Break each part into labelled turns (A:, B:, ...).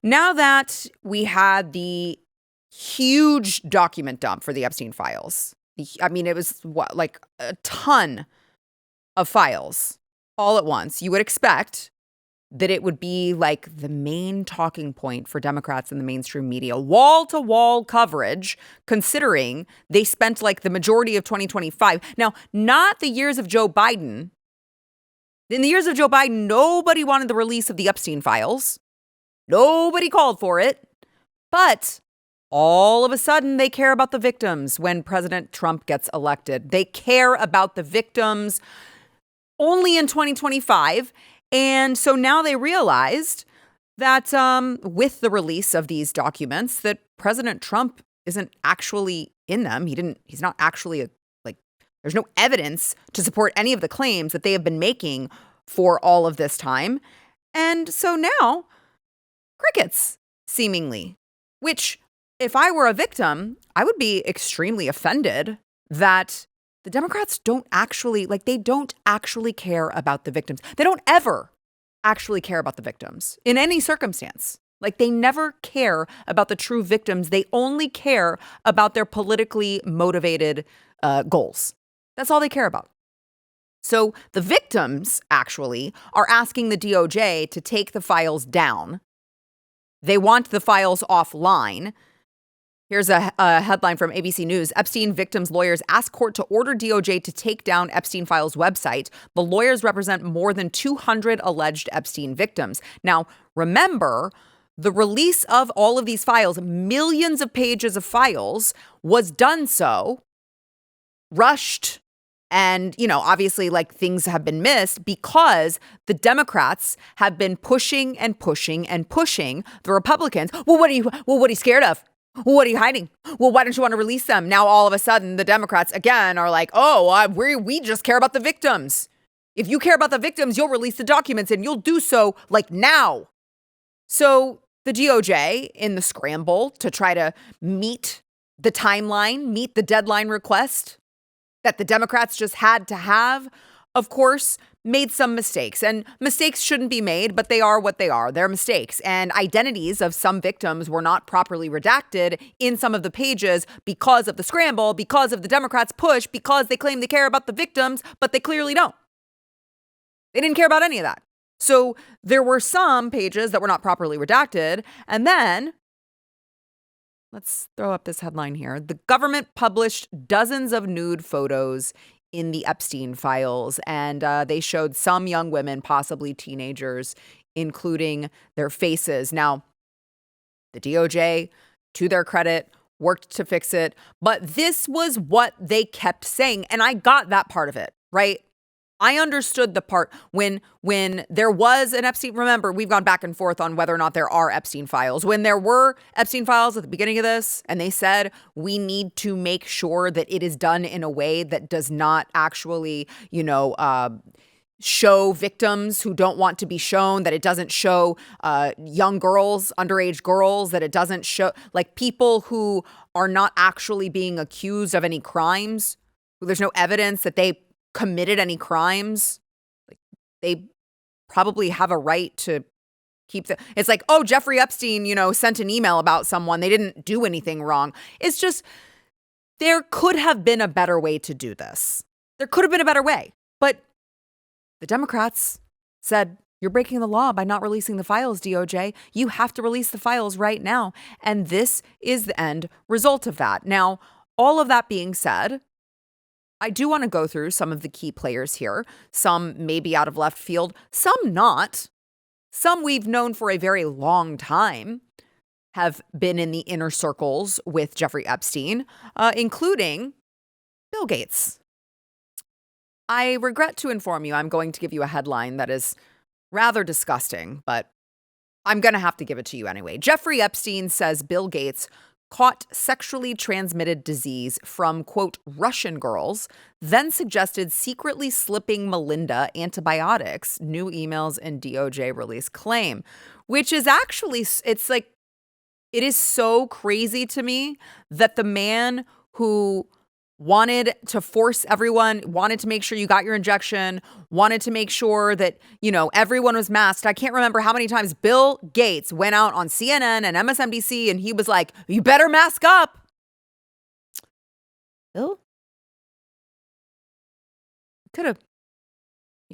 A: now that we had the huge document dump for the Epstein files, I mean, it was like a ton of files all at once. You would expect that it would be like the main talking point for Democrats in the mainstream media, wall-to-wall coverage, considering they spent like the majority of 2025. Now, not the years of Joe Biden. In the years of Joe Biden, nobody wanted the release of the Epstein files. Nobody called for it. But all of a sudden, they care about the victims when President Trump gets elected. They care about the victims only in 2025. And so now they realized that with the release of these documents, that President Trump isn't actually in them. He's not actually there's no evidence to support any of the claims that they have been making for all of this time. And so now, crickets, seemingly, which if I were a victim, I would be extremely offended that the Democrats don't actually care about the victims. They don't ever actually care about the victims in any circumstance. Like, they never care about the true victims. They only care about their politically motivated goals. That's all they care about. So the victims actually are asking the DOJ to take the files down. They want the files offline. Here's a headline from ABC News. Epstein victims' lawyers ask court to order DOJ to take down Epstein files website. The lawyers represent more than 200 alleged Epstein victims. Now, remember, the release of all of these files, millions of pages of files, was done so rushed. And, obviously, things have been missed because the Democrats have been pushing and pushing and pushing the Republicans. Well, what are you scared of? Well, what are you hiding? Well, why don't you want to release them? Now, all of a sudden, the Democrats, again, are like, we just care about the victims. If you care about the victims, you'll release the documents and you'll do so now. So the DOJ, in the scramble to try to meet the timeline, meet the deadline request that the Democrats just had to have, of course, made some mistakes. And mistakes shouldn't be made, but they are what they are. They're mistakes. And identities of some victims were not properly redacted in some of the pages because of the scramble, because of the Democrats' push, because they claim they care about the victims, but they clearly don't. They didn't care about any of that. So there were some pages that were not properly redacted. And then, let's throw up this headline here. The government published dozens of nude photos in the Epstein files, and they showed some young women, possibly teenagers, including their faces. Now, the DOJ, to their credit, worked to fix it, but this was what they kept saying, and I got that part of it, right? I understood the part when there was an Epstein. Remember, we've gone back and forth on whether or not there are Epstein files. When there were Epstein files at the beginning of this, and they said we need to make sure that it is done in a way that does not actually, show victims who don't want to be shown, that it doesn't show young girls, underage girls, that it doesn't show people who are not actually being accused of any crimes. There's no evidence that they committed any crimes. They probably have a right to keep it's like, oh, Jeffrey Epstein, sent an email about someone. They didn't do anything wrong. It's just, there could have been a better way to do this. There could have been a better way. But the Democrats said, you're breaking the law by not releasing the files, DOJ. You have to release the files right now. And this is the end result of that. Now, all of that being said, I do want to go through some of the key players here. Some may be out of left field, some not. Some we've known for a very long time have been in the inner circles with Jeffrey Epstein, including Bill Gates. I regret to inform you, I'm going to give you a headline that is rather disgusting, but I'm going to have to give it to you anyway. Jeffrey Epstein says Bill Gates caught sexually transmitted disease from, quote, Russian girls, then suggested secretly slipping Melinda antibiotics, new emails and DOJ release claim, which is actually, it's like, it is so crazy to me that the man who wanted to force everyone, wanted to make sure you got your injection, wanted to make sure that, everyone was masked. I can't remember how many times Bill Gates went out on CNN and MSNBC and he was like, you better mask up. Bill? You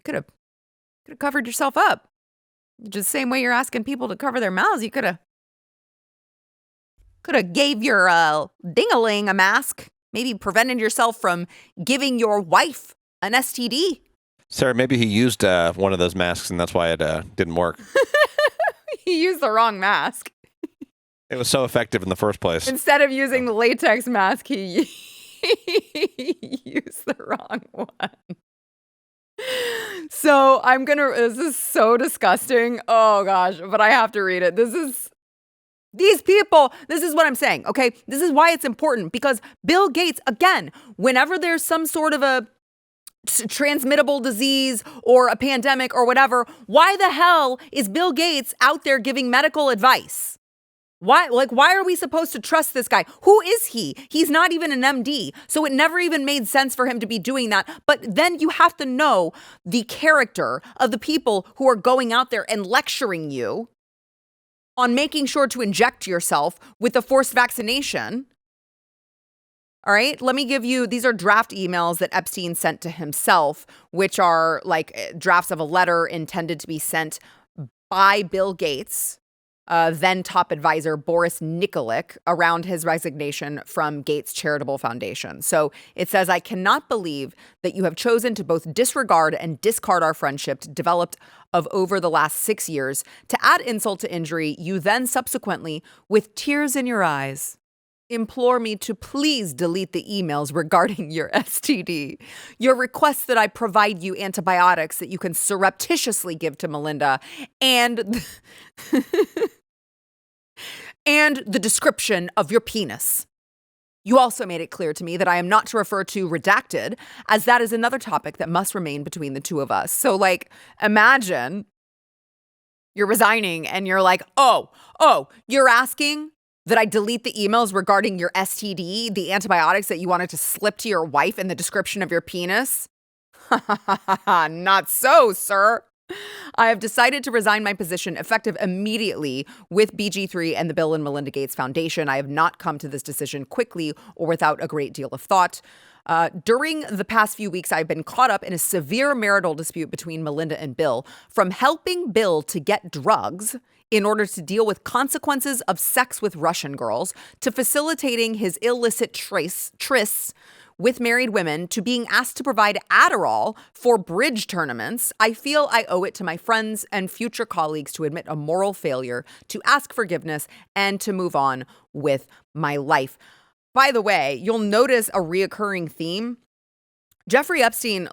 A: could have covered yourself up. Just the same way you're asking people to cover their mouths, you could have gave your ding-a-ling a mask. Maybe prevented yourself from giving your wife an STD.
B: Sarah, maybe he used one of those masks and that's why it didn't work.
A: He used the wrong mask.
B: It was so effective in the first place.
A: Instead of using the latex mask, he used the wrong one. So this is so disgusting. Oh gosh, but I have to read it. These people, this is what I'm saying, okay? This is why it's important, because Bill Gates, again, whenever there's some sort of a transmittable disease or a pandemic or whatever, why the hell is Bill Gates out there giving medical advice? Why are we supposed to trust this guy? Who is he? He's not even an MD. So it never even made sense for him to be doing that. But then you have to know the character of the people who are going out there and lecturing you on making sure to inject yourself with the forced vaccination. All right, let me give you, these are draft emails that Epstein sent to himself, which are like drafts of a letter intended to be sent by Bill Gates, then top advisor Boris Nikolic, around his resignation from Gates Charitable Foundation. So it says, I cannot believe that you have chosen to both disregard and discard our friendship developed of over the last 6 years. To add insult to injury, you then subsequently, with tears in your eyes, implore me to please delete the emails regarding your STD. Your request that I provide you antibiotics that you can surreptitiously give to Melinda, and and the description of your penis. You also made it clear to me that I am not to refer to redacted, as that is another topic that must remain between the two of us. So, imagine you're resigning and you're like, oh, you're asking that I delete the emails regarding your STD, the antibiotics that you wanted to slip to your wife, and the description of your penis? Not so, sir. I have decided to resign my position effective immediately with BG3 and the Bill and Melinda Gates Foundation. I have not come to this decision quickly or without a great deal of thought. During the past few weeks, I've been caught up in a severe marital dispute between Melinda and Bill, from helping Bill to get drugs in order to deal with consequences of sex with Russian girls, to facilitating his illicit trysts with married women, to being asked to provide Adderall for bridge tournaments. I feel I owe it to my friends and future colleagues to admit a moral failure, to ask forgiveness, and to move on with my life. By the way, you'll notice a reoccurring theme. Jeffrey Epstein,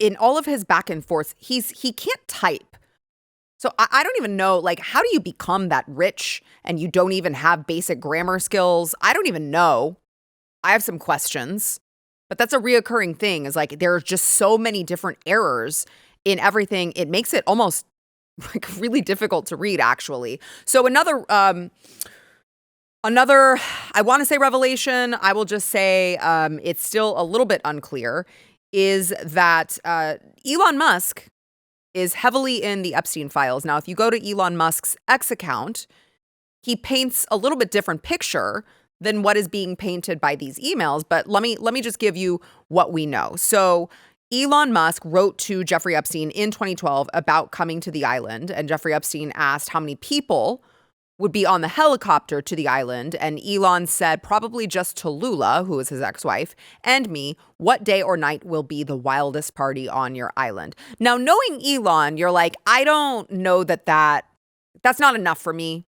A: in all of his back and forth, he can't type. So I don't even know, how do you become that rich and you don't even have basic grammar skills? I don't even know. I have some questions. But that's a reoccurring thing, is there are just so many different errors in everything. It makes it almost really difficult to read, actually. So another, I want to say revelation, I will just say it's still a little bit unclear, is that Elon Musk is heavily in the Epstein files. Now, if you go to Elon Musk's X account, he paints a little bit different picture than what is being painted by these emails. But let me just give you what we know. So Elon Musk wrote to Jeffrey Epstein in 2012 about coming to the island. And Jeffrey Epstein asked how many people would be on the helicopter to the island. And Elon said probably just Tallulah, who is his ex-wife, and me, what day or night will be the wildest party on your island. Now, knowing Elon, you're like, I don't know that's not enough for me.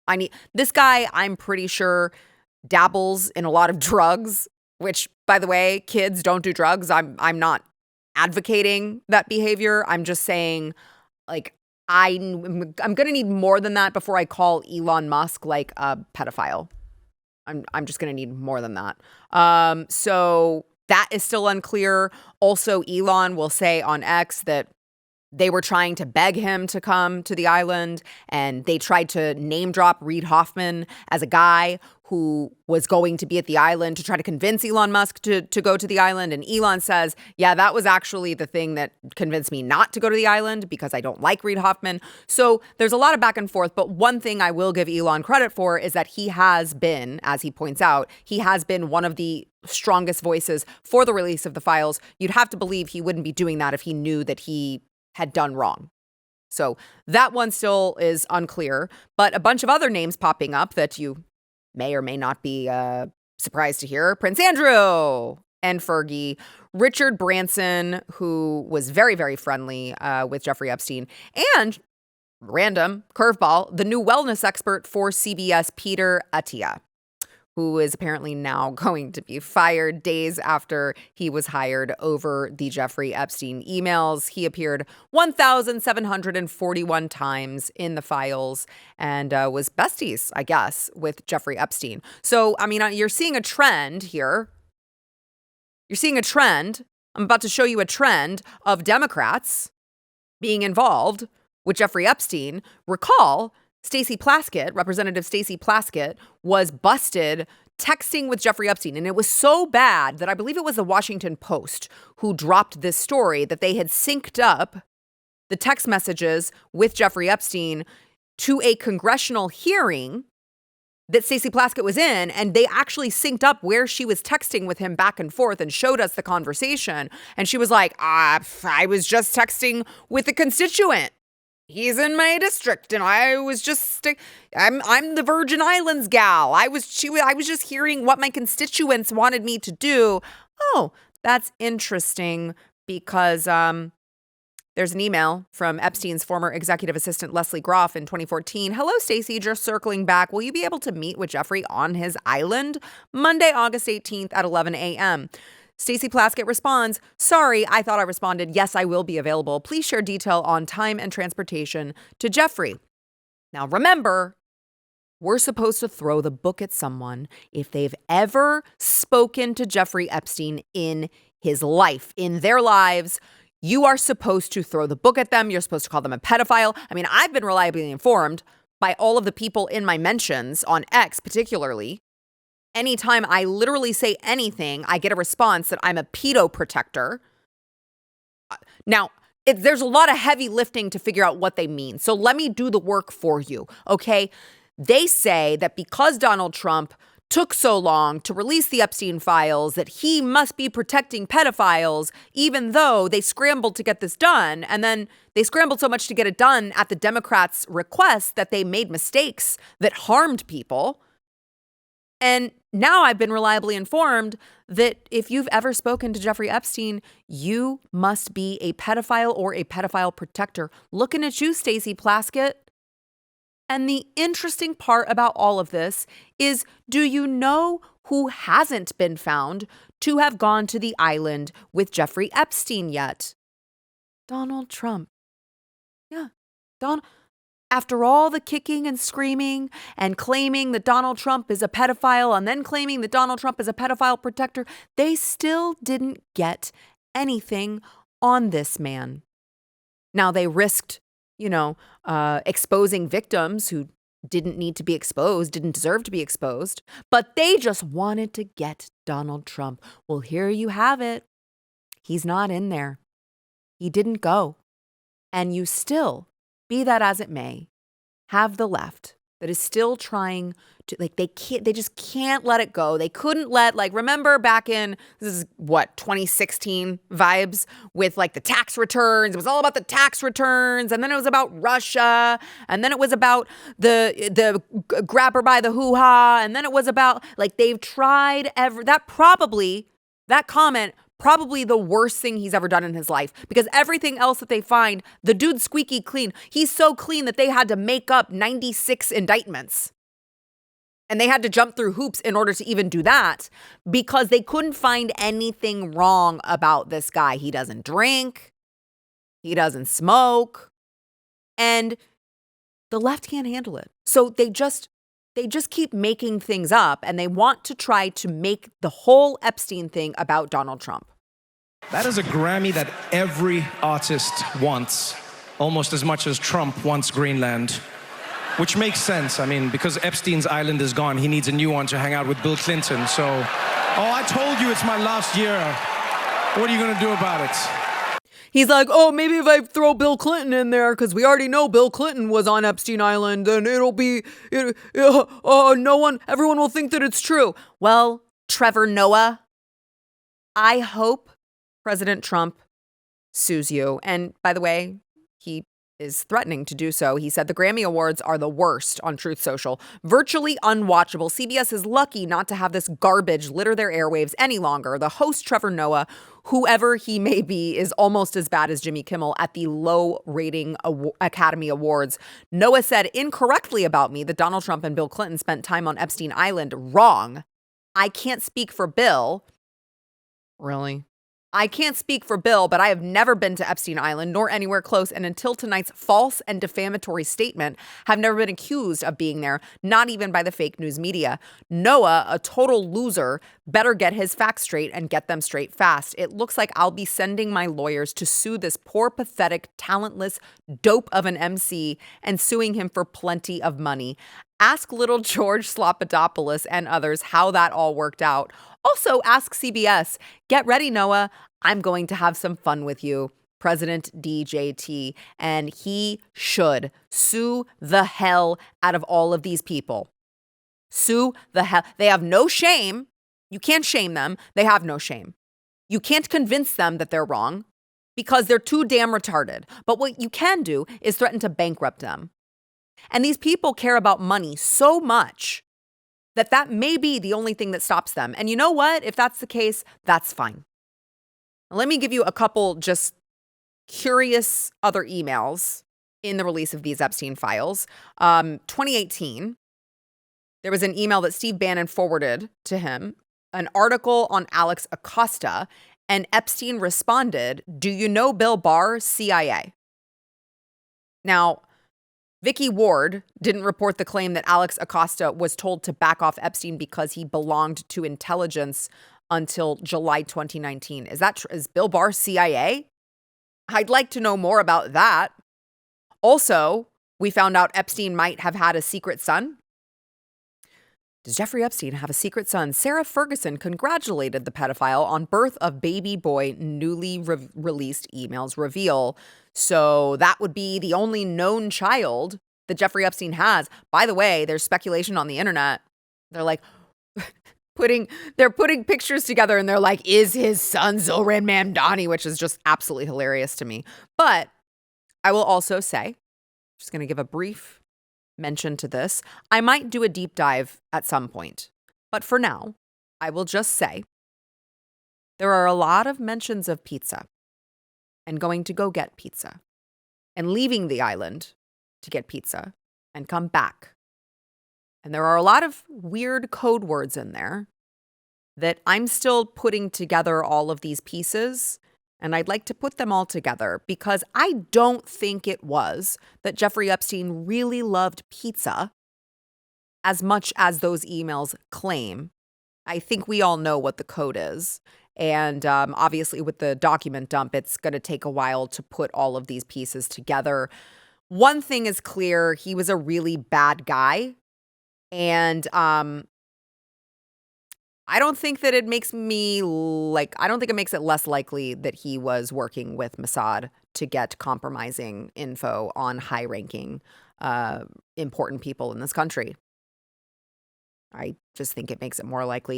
A: This guy, I'm pretty sure, dabbles in a lot of drugs, which, by the way, kids, don't do drugs. I'm not advocating that behavior. I'm just saying, I'm going to need more than that before I call Elon Musk a pedophile. I'm just going to need more than that. So that is still unclear. Also, Elon will say on X that They were trying to beg him to come to the island, and they tried to name drop Reid Hoffman as a guy who was going to be at the island to try to convince Elon Musk to go to the island. And Elon says, yeah, that was actually the thing that convinced me not to go to the island because I don't like Reid Hoffman. So there's a lot of back and forth. But one thing I will give Elon credit for is that he has been, as he points out, he has been one of the strongest voices for the release of the files. You'd have to believe he wouldn't be doing that if he knew that he had done wrong. So that one still is unclear, but a bunch of other names popping up that you may or may not be surprised to hear. Prince Andrew and Fergie, Richard Branson, who was very, very friendly with Jeffrey Epstein, and random curveball, the new wellness expert for CBS, Peter Attia, who is apparently now going to be fired days after he was hired over the Jeffrey Epstein emails. He appeared 1,741 times in the files and was besties, I guess, with Jeffrey Epstein. So, I mean, you're seeing a trend here. You're seeing a trend. I'm about to show you a trend of Democrats being involved with Jeffrey Epstein. Recall, Stacey Plaskett, Representative Stacey Plaskett, was busted texting with Jeffrey Epstein. And it was so bad that I believe it was the Washington Post who dropped this story that they had synced up the text messages with Jeffrey Epstein to a congressional hearing that Stacey Plaskett was in. And they actually synced up where she was texting with him back and forth and showed us the conversation. And she was like, I was just texting with a constituent. He's in my district, and I was just, I'm the Virgin Islands gal. I was just hearing what my constituents wanted me to do. Oh, that's interesting because there's an email from Epstein's former executive assistant, Leslie Groff, in 2014. Hello, Stacey, just circling back. Will you be able to meet with Jeffrey on his island Monday, August 18th at 11 a.m.? Stacey Plaskett responds, sorry, I thought I responded. Yes, I will be available. Please share detail on time and transportation to Jeffrey. Now, remember, we're supposed to throw the book at someone if they've ever spoken to Jeffrey Epstein in his life, in their lives. You are supposed to throw the book at them. You're supposed to call them a pedophile. I mean, I've been reliably informed by all of the people in my mentions on X particularly. Anytime I literally say anything, I get a response that I'm a pedo protector. Now, there's a lot of heavy lifting to figure out what they mean. So let me do the work for you, okay? They say that because Donald Trump took so long to release the Epstein files, that he must be protecting pedophiles, even though they scrambled to get this done. And then they scrambled so much to get it done at the Democrats' request that they made mistakes that harmed people. And now I've been reliably informed that if you've ever spoken to Jeffrey Epstein, you must be a pedophile or a pedophile protector. Looking at you, Stacey Plaskett. And the interesting part about all of this is, do you know who hasn't been found to have gone to the island with Jeffrey Epstein yet? Donald Trump. Yeah, After all the kicking and screaming and claiming that Donald Trump is a pedophile and then claiming that Donald Trump is a pedophile protector, they still didn't get anything on this man. Now, they risked, exposing victims who didn't need to be exposed, didn't deserve to be exposed, but they just wanted to get Donald Trump. Well, here you have it. He's not in there. He didn't go. And you still, be that as it may, have the left that is still trying to, they just can't let it go. They couldn't remember back in, 2016 vibes with the tax returns. It was all about the tax returns. And then it was about Russia. And then it was about the grabber by the hoo-ha. And then it was about, they've tried that comment, probably the worst thing he's ever done in his life, because everything else that they find, the dude's squeaky clean. He's so clean that they had to make up 96 indictments. And they had to jump through hoops in order to even do that because they couldn't find anything wrong about this guy. He doesn't drink. He doesn't smoke. And the left can't handle it. So they just keep making things up, and they want to try to make the whole Epstein thing about Donald Trump.
C: That is a Grammy that every artist wants. almost as much as Trump wants Greenland. Which makes sense. I mean, because Epstein's island is gone, he needs a new one to hang out with Bill Clinton. So, I told you it's my last year. What are you going to do about it?
A: He's like, oh, maybe if I throw Bill Clinton in there, because we already know Bill Clinton was on Epstein Island, then everyone will think that it's true. Well, Trevor Noah, I hope President Trump sues you. And by the way, he is threatening to do so. He said the Grammy Awards are the worst on Truth Social. Virtually unwatchable. CBS is lucky not to have this garbage litter their airwaves any longer. The host, Trevor Noah, whoever he may be, is almost as bad as Jimmy Kimmel at the low-rating Academy Awards. Noah said incorrectly about me that Donald Trump and Bill Clinton spent time on Epstein Island. Wrong. I can't speak for Bill. Really? I can't speak for Bill, but I have never been to Epstein Island, nor anywhere close, and until tonight's false and defamatory statement, have never been accused of being there, not even by the fake news media. Noah, a total loser, better get his facts straight and get them straight fast. It looks like I'll be sending my lawyers to sue this poor, pathetic, talentless dope of an MC and suing him for plenty of money. Ask little George Slopadopoulous and others how that all worked out. Also, ask CBS. Get ready, Noah. I'm going to have some fun with you. President DJT. And he should sue the hell out of all of these people. Sue the hell. They have no shame. You can't shame them. They have no shame. You can't convince them that they're wrong because they're too damn retarded. But what you can do is threaten to bankrupt them. And these people care about money so much that may be the only thing that stops them. And you know what? If that's the case, that's fine. Let me give you a couple just curious other emails in the release of these Epstein files. 2018, there was an email that Steve Bannon forwarded to him, an article on Alex Acosta, and Epstein responded, "Do you know Bill Barr, CIA?" Now, Vicky Ward didn't report the claim that Alex Acosta was told to back off Epstein because he belonged to intelligence until July 2019. Is Bill Barr CIA? I'd like to know more about that. Also, we found out Epstein might have had a secret son. Does Jeffrey Epstein have a secret son? Sarah Ferguson congratulated the pedophile on birth of baby boy. Newly released emails reveal. So that would be the only known child that Jeffrey Epstein has. By the way, there's speculation on the internet. They're like putting pictures together and they're like, is his son Zohran Mamdani, which is just absolutely hilarious to me. But I will also say, just going to give a brief mention to this. I might do a deep dive at some point. But for now, I will just say there are a lot of mentions of pizza and going to go get pizza and leaving the island to get pizza and come back. And there are a lot of weird code words in there that I'm still putting together all of these pieces. And I'd like to put them all together because I don't think it was that Jeffrey Epstein really loved pizza as much as those emails claim. I think we all know what the code is. And obviously with the document dump, it's going to take a while to put all of these pieces together. One thing is clear, he was a really bad guy. And I don't think that it makes I don't think it makes it less likely that he was working with Mossad to get compromising info on high-ranking, important people in this country. I just think it makes it more likely.